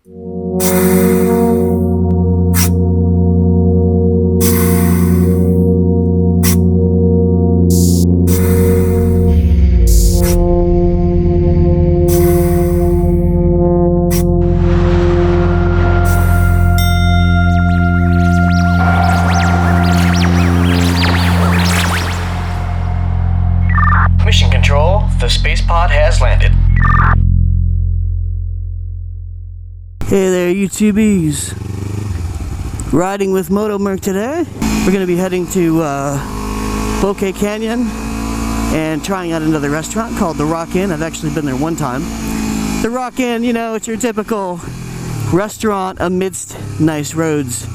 Mission Control, the space pod has landed. Hey there, YouTubies. Riding with MotorMerc today. We're going to be heading to Bouquet Canyon and trying out another restaurant called the Rock Inn. I've actually been there one time. The Rock Inn, you know, it's your typical restaurant amidst nice roads.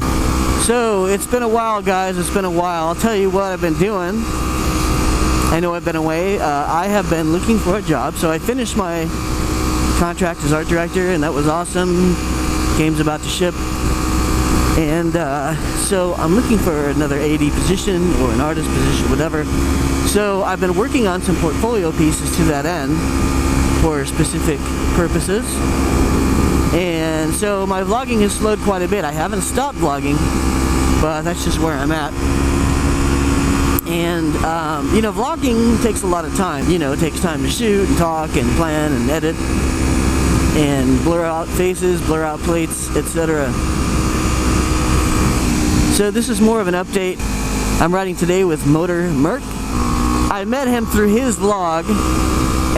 So, it's been a while, guys. It's been a while. I'll tell you what I've been doing. I know I've been away. I have been looking for a job, so I finished my contract as art director, and that was awesome. Game's about to ship, and so I'm looking for another AD position or an artist position, whatever. So I've been working on some portfolio pieces to that end for specific purposes, and so my vlogging has slowed quite a bit. I haven't stopped vlogging, but that's just where I'm at. And, you know, vlogging takes a lot of time. You know, it takes time to shoot and talk and plan and edit and blur out faces, blur out plates, etc. So this is more of an update. I'm riding today with MotorMerc. I met him through his vlog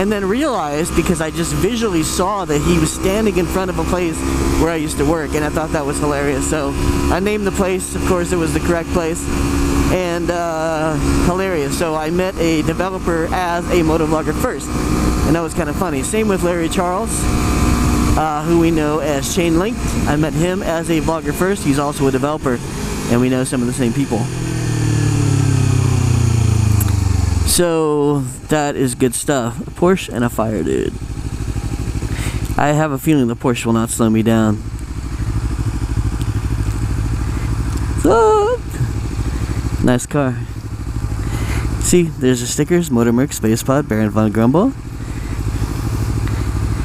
and then realized, because I just visually saw that he was standing in front of a place where I used to work, and I thought that was hilarious. So I named the place. Of course, it was the correct place. And hilarious. So I met a developer as a motovlogger first, and that was kind of funny. Same with Larry Charles, who we know as Chain Linked. I met him as a vlogger first. He's also a developer, and we know some of the same people. So that is good stuff. A Porsche and a fire dude. I have a feeling the Porsche will not slow me down. Nice car. See, there's the stickers. MotorMerc, Spacep0d, Baron Von Grumble.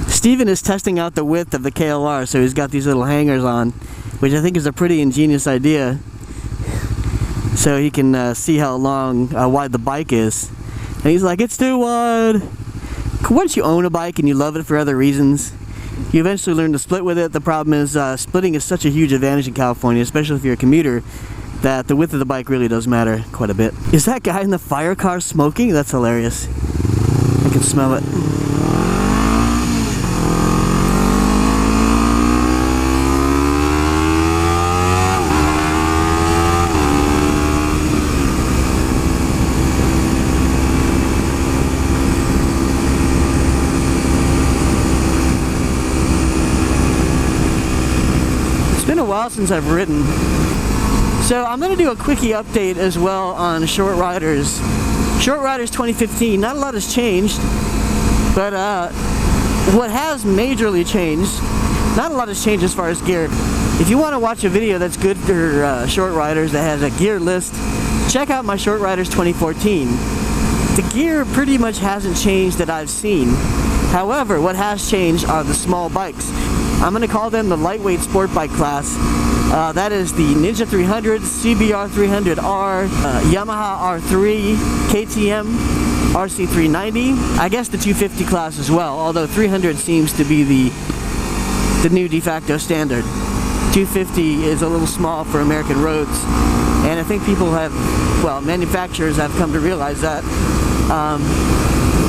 Steven is testing out the width of the KLR, so he's got these little hangers on, which I think is a pretty ingenious idea. So he can see how wide the bike is. And he's like, it's too wide. Once you own a bike and you love it for other reasons, you eventually learn to split with it. The problem is splitting is such a huge advantage in California, especially if you're a commuter, that the width of the bike really does matter quite a bit. Is that guy in the fire car smoking? That's hilarious. I can smell it. It's been a while since I've ridden. So I'm going to do a quickie update as well on Short Riders. Short Riders 2015, not a lot has changed, but what has majorly changed, not a lot has changed as far as gear. If you want to watch a video that's good for Short Riders that has a gear list, check out my Short Riders 2014. The gear pretty much hasn't changed that I've seen. However, what has changed are the small bikes. I'm going to call them the lightweight sport bike class. That is the Ninja 300, CBR 300R, Yamaha R3, KTM, RC390. I guess the 250 class as well, although 300 seems to be the new de facto standard. 250 is a little small for American roads, and I think people have, well, manufacturers have come to realize that.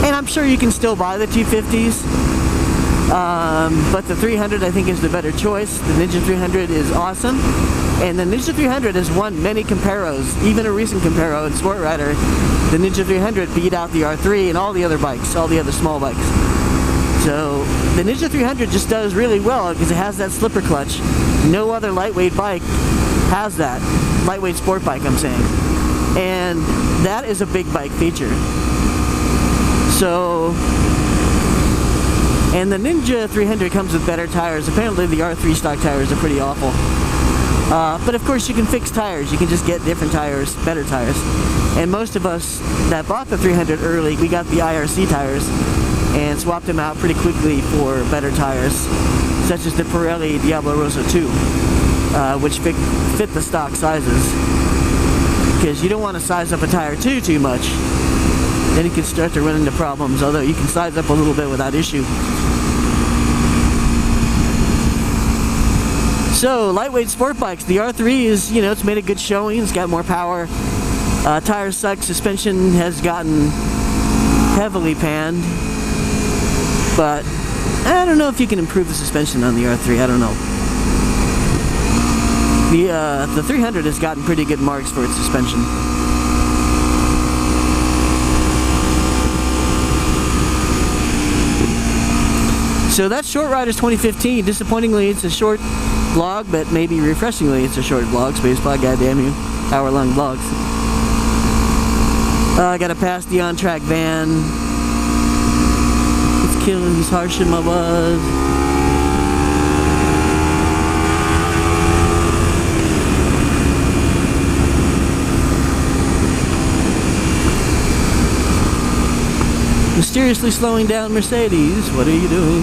And I'm sure you can still buy the 250s. But the 300 I think is the better choice. The Ninja 300 is awesome, and the Ninja 300 has won many comparos, even a recent comparo in Sport Rider. The Ninja 300 beat out the R3 and all the other bikes, all the other small bikes. So the Ninja 300 just does really well because it has that slipper clutch. No other lightweight bike has that. Lightweight sport bike, I'm saying. And that is a big bike feature. So, and the Ninja 300 comes with better tires. Apparently the R3 stock tires are pretty awful. But of course you can fix tires. You can just get different tires, better tires. And most of us that bought the 300 early, we got the IRC tires and swapped them out pretty quickly for better tires. such as the Pirelli Diablo Rosso 2, which fit the stock sizes, because you don't want to size up a tire too much. Then you can start to run into problems, although you can size up a little bit without issue. So, lightweight sport bikes. The R3 is, you know, it's made a good showing. It's got more power. Tires suck. Suspension has gotten heavily panned. But I don't know if you can improve the suspension on the R3. I don't know. The 300 has gotten pretty good marks for its suspension. So that's Short Riders 2015. Disappointingly, it's a short vlog, but maybe refreshingly, it's a short vlog. Spacep0d, goddamn you, hour-long vlogs. I gotta pass the on-track van. It's killing. He's harshing my buzz. Mysteriously slowing down Mercedes, what are you doing?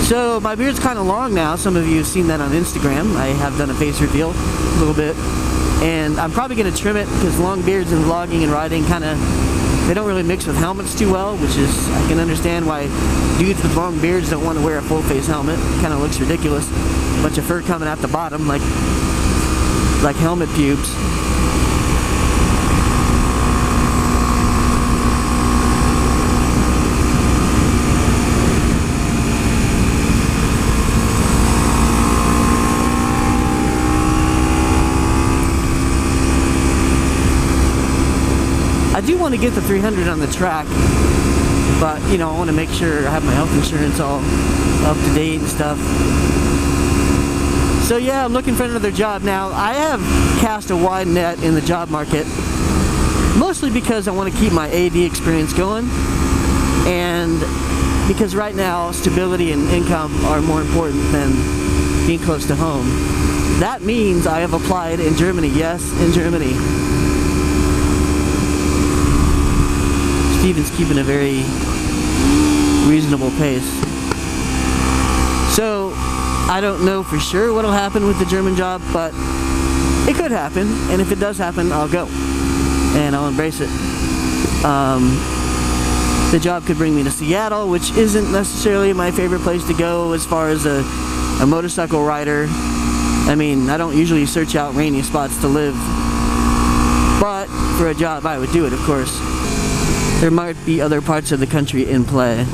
So my beard's kind of long now. Some of you have seen that on Instagram. I have done a face reveal a little bit, and I'm probably going to trim it because long beards and vlogging and riding they don't really mix with helmets too well, which is, I can understand why dudes with long beards don't want to wear a full face helmet. It kind of looks ridiculous. A bunch of fur coming out the bottom like helmet pubes. I do want to get the 300 on the track, but you know, I want to make sure I have my health insurance all up to date and stuff. So yeah, I'm looking for another job now. I have cast a wide net in the job market, mostly because I want to keep my AD experience going, and because right now stability and income are more important than being close to home. That means I have applied in Germany. Yes, in Germany. Steven's keeping a very reasonable pace. So, I don't know for sure what'll happen with the German job, but it could happen, and if it does happen, I'll go. And I'll embrace it. The job could bring me to Seattle, which isn't necessarily my favorite place to go as far as a motorcycle rider. I mean, I don't usually search out rainy spots to live, but for a job I would do it, of course. There might be other parts of the country in play.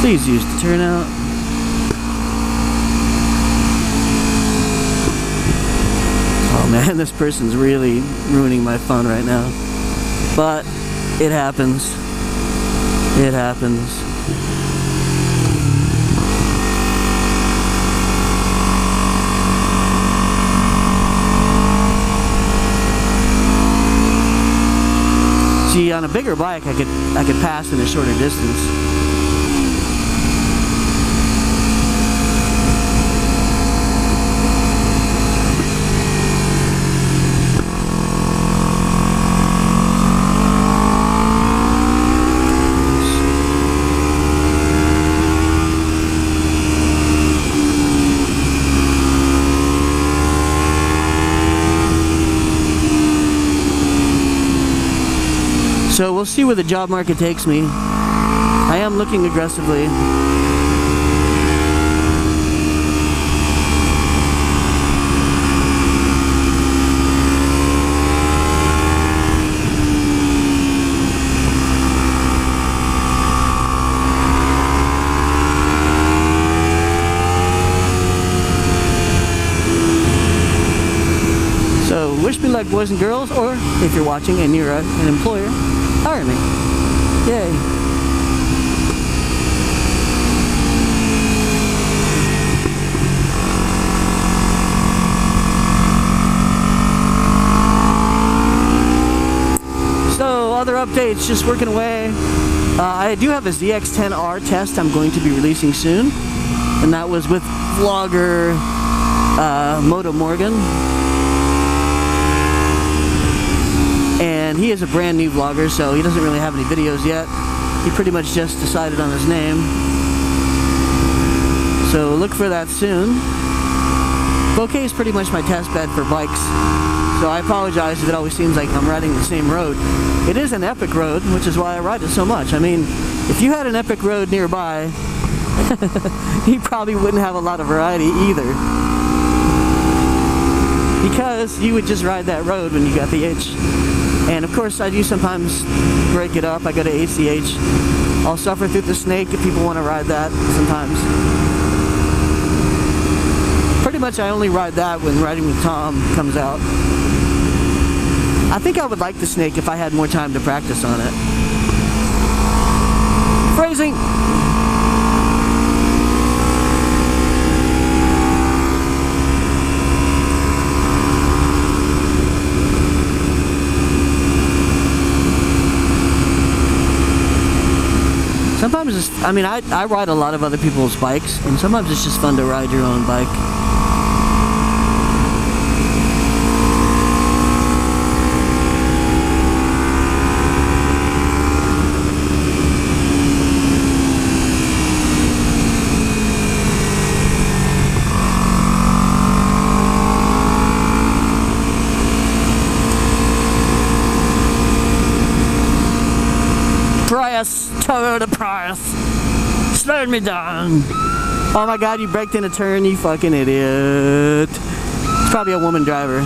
Please use the turnout. Oh man, this person's really ruining my fun right now. But it happens. It happens. See, on a bigger bike, I could pass in a shorter distance. So we'll see where the job market takes me. I am looking aggressively. So wish me luck, boys and girls, or if you're watching and you're an employer, hire me. Yay. So, other updates, just working away. I do have a ZX-10R test I'm going to be releasing soon. And that was with vlogger MotoMorgan. is a brand new vlogger, so he doesn't really have any videos yet. He pretty much just decided on his name. So look for that soon. Bouquet is pretty much my test bed for bikes. So I apologize if it always seems like I'm riding the same road. It is an epic road, which is why I ride it so much. I mean, if you had an epic road nearby, you probably wouldn't have a lot of variety either. Because you would just ride that road when you got the itch. And of course I do sometimes break it up. I go to ACH. I'll suffer through the snake if people want to ride that sometimes. Pretty much I only ride that when Riding with Tom comes out. I think I would like the snake if I had more time to practice on it. Phrasing! Sometimes it's, I mean, I ride a lot of other people's bikes, and sometimes it's just fun to ride your own bike. Toyota Prius slowed me down. Oh my god, you braked in a turn, you fucking idiot. It's probably a woman driver.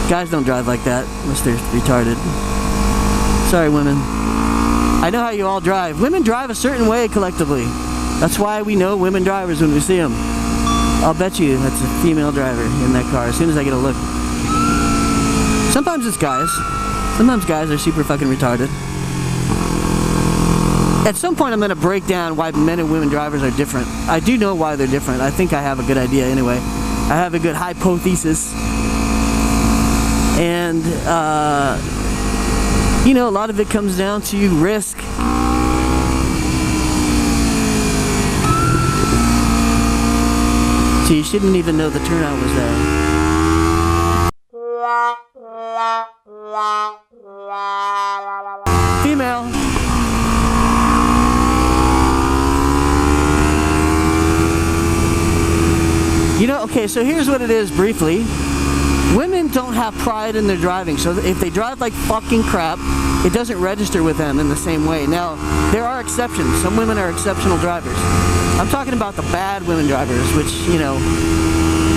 Guys don't drive like that unless they're retarded. Sorry, women. I know how you all drive. Women drive a certain way collectively. That's why we know women drivers when we see them. I'll bet you that's a female driver in that car as soon as I get a look. Sometimes it's guys. Sometimes guys are super fucking retarded. At some point I'm going to break down why men and women drivers are different. I do know why they're different. I think I have a good idea anyway. I have a good hypothesis. And, you know, a lot of it comes down to risk. So you shouldn't even know the turnout was there. Female. You know, okay, so here's what it is briefly. Women don't have pride in their driving, so if they drive like fucking crap, it doesn't register with them in the same way. Now, there are exceptions. Some women are exceptional drivers. I'm talking about the bad women drivers, which, you know,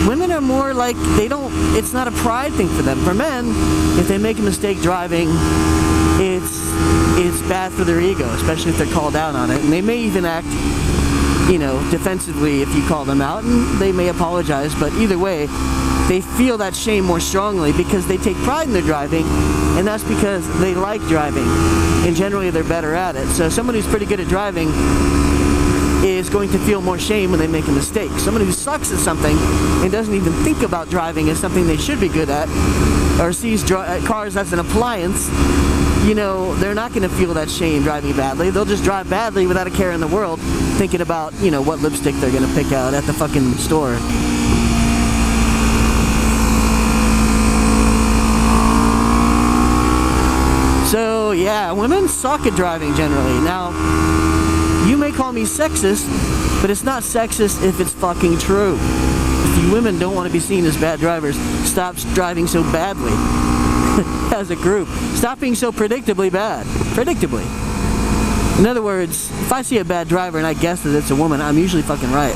women are more like, they don't, it's not a pride thing for them. For men, if they make a mistake driving, it's bad for their ego, especially if they're called out on it. And they may even act, you know, defensively if you call them out, and they may apologize, but either way, they feel that shame more strongly because they take pride in their driving, and that's because they like driving, and generally they're better at it. So someone who's pretty good at driving is going to feel more shame when they make a mistake. Someone who sucks at something and doesn't even think about driving as something they should be good at, or sees cars as an appliance, you know, they're not going to feel that shame driving badly. They'll just drive badly without a care in the world, thinking about, you know, what lipstick they're going to pick out at the fucking store. So, yeah, women suck at driving generally. Now, you may call me sexist, but it's not sexist if it's fucking true. If you women don't want to be seen as bad drivers, stop driving so badly. As a group. Stop being so predictably bad. Predictably. In other words, if I see a bad driver and I guess that it's a woman, I'm usually fucking right.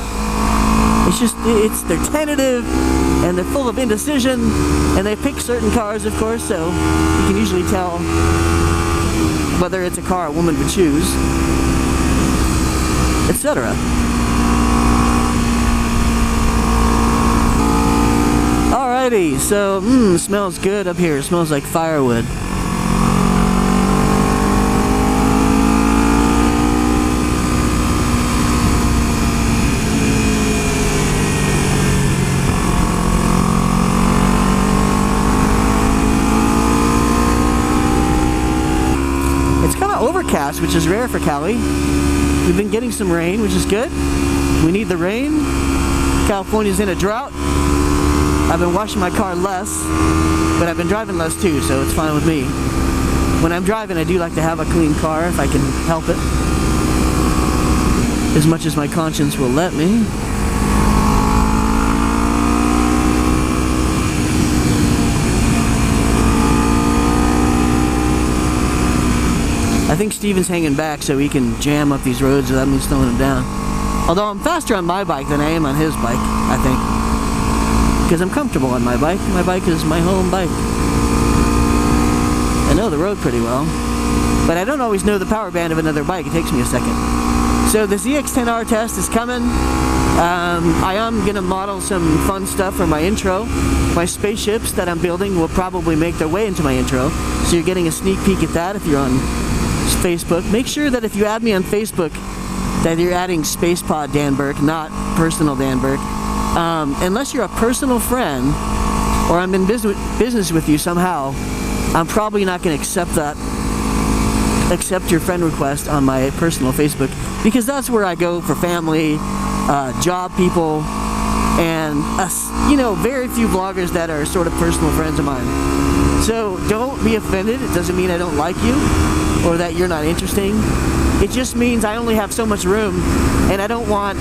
It's just, they're tentative, and they're full of indecision, and they pick certain cars, of course, so you can usually tell whether it's a car a woman would choose, etc. Alrighty, so, smells good up here. It smells like firewood. It's kind of overcast, which is rare for Cali. We've been getting some rain, which is good. We need the rain. California's in a drought. I've been washing my car less, but I've been driving less too, so it's fine with me. when I'm driving, I do like to have a clean car if I can help it, as much as my conscience will let me. I think Steven's hanging back so he can jam up these roads without me slowing him down. Although I'm faster on my bike than I am on his bike, I think. Because I'm comfortable on my bike. My bike is my home bike. I know the road pretty well. But I don't always know the power band of another bike. It takes me a second. So the ZX10R test is coming. I am going to model some fun stuff for my intro. My spaceships that I'm building will probably make their way into my intro. So you're getting a sneak peek at that if you're on Facebook. Make sure that if you add me on Facebook that you're adding Spacep0d Dan Burke, not personal Dan Burke. Unless you're a personal friend or I'm in business with you somehow, I'm probably not going to accept your friend request on my personal Facebook, because that's where I go for family, job people, and very few vloggers that are sort of personal friends of mine. So don't be offended. It doesn't mean I don't like you or that you're not interesting. It just means I only have so much room, and I don't want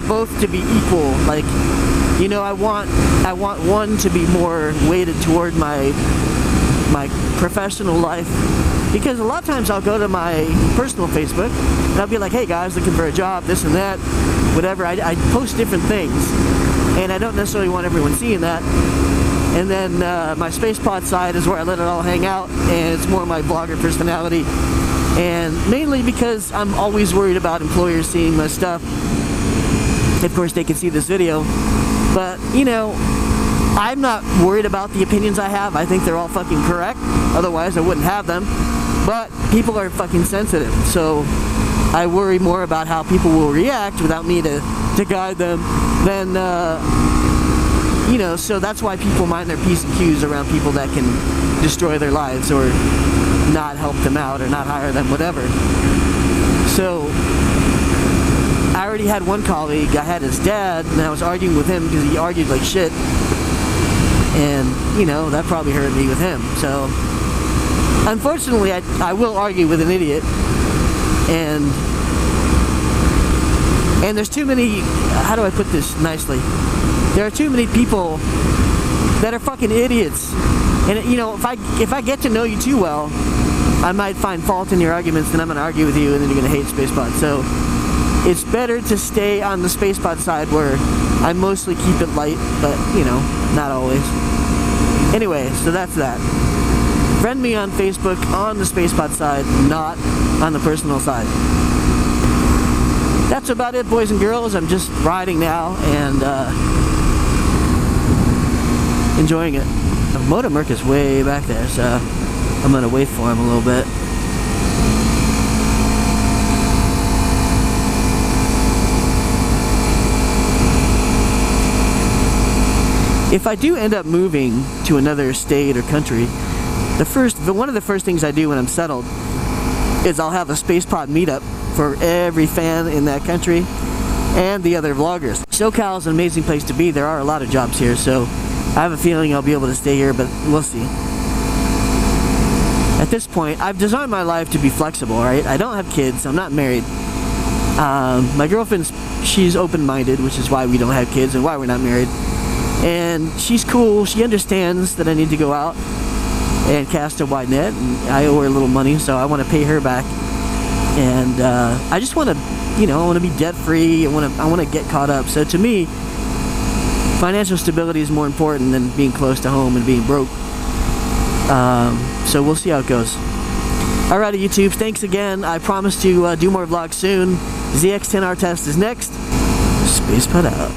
both to be equal. Like, I want one to be more weighted toward my professional life, because a lot of times I'll go to my personal Facebook and I'll be like, hey guys, looking for a job, this and that, whatever. I post different things, and I don't necessarily want everyone seeing that. And then my Spacep0d side is where I let it all hang out, and it's more my blogger personality. And mainly because I'm always worried about employers seeing my stuff. Of course, they can see this video, but I'm not worried about the opinions I have. I think they're all fucking correct. Otherwise, I wouldn't have them. But people are fucking sensitive, so I worry more about how people will react without me to guide them than so that's why people mind their P's and Q's around people that can destroy their lives or not help them out or not hire them, whatever. So I already had one colleague, I had his dad, and I was arguing with him because he argued like shit. And, that probably hurt me with him. So, unfortunately, I will argue with an idiot. And there's too many, how do I put this nicely? There are too many people that are fucking idiots. And, if I get to know you too well, I might find fault in your arguments, then I'm going to argue with you, and then you're going to hate Spacep0d. So, it's better to stay on the Spacep0d side where I mostly keep it light, but, not always. Anyway, so that's that. Friend me on Facebook on the Spacep0d side, not on the personal side. That's about it, boys and girls. I'm just riding now and enjoying it. MotorMerc is way back there, so I'm going to wait for him a little bit. If I do end up moving to another state or country, one of the first things I do when I'm settled is I'll have a Spacep0d meetup for every fan in that country and the other vloggers. SoCal is an amazing place to be. There are a lot of jobs here, so I have a feeling I'll be able to stay here, but we'll see. At this point, I've designed my life to be flexible, right? I don't have kids. I'm not married. My girlfriend's, she's open-minded, which is why we don't have kids and why we're not married. And she's cool. She understands that I need to go out and cast a wide net, and I owe her a little money, so I want to pay her back. And I just want to, I want to be debt-free. I want to get caught up. So to me, financial stability is more important than being close to home and being broke. So we'll see how it goes. Alrighty, YouTube. Thanks again. I promise to do more vlogs soon. ZX10R test is next. Spacep0d out.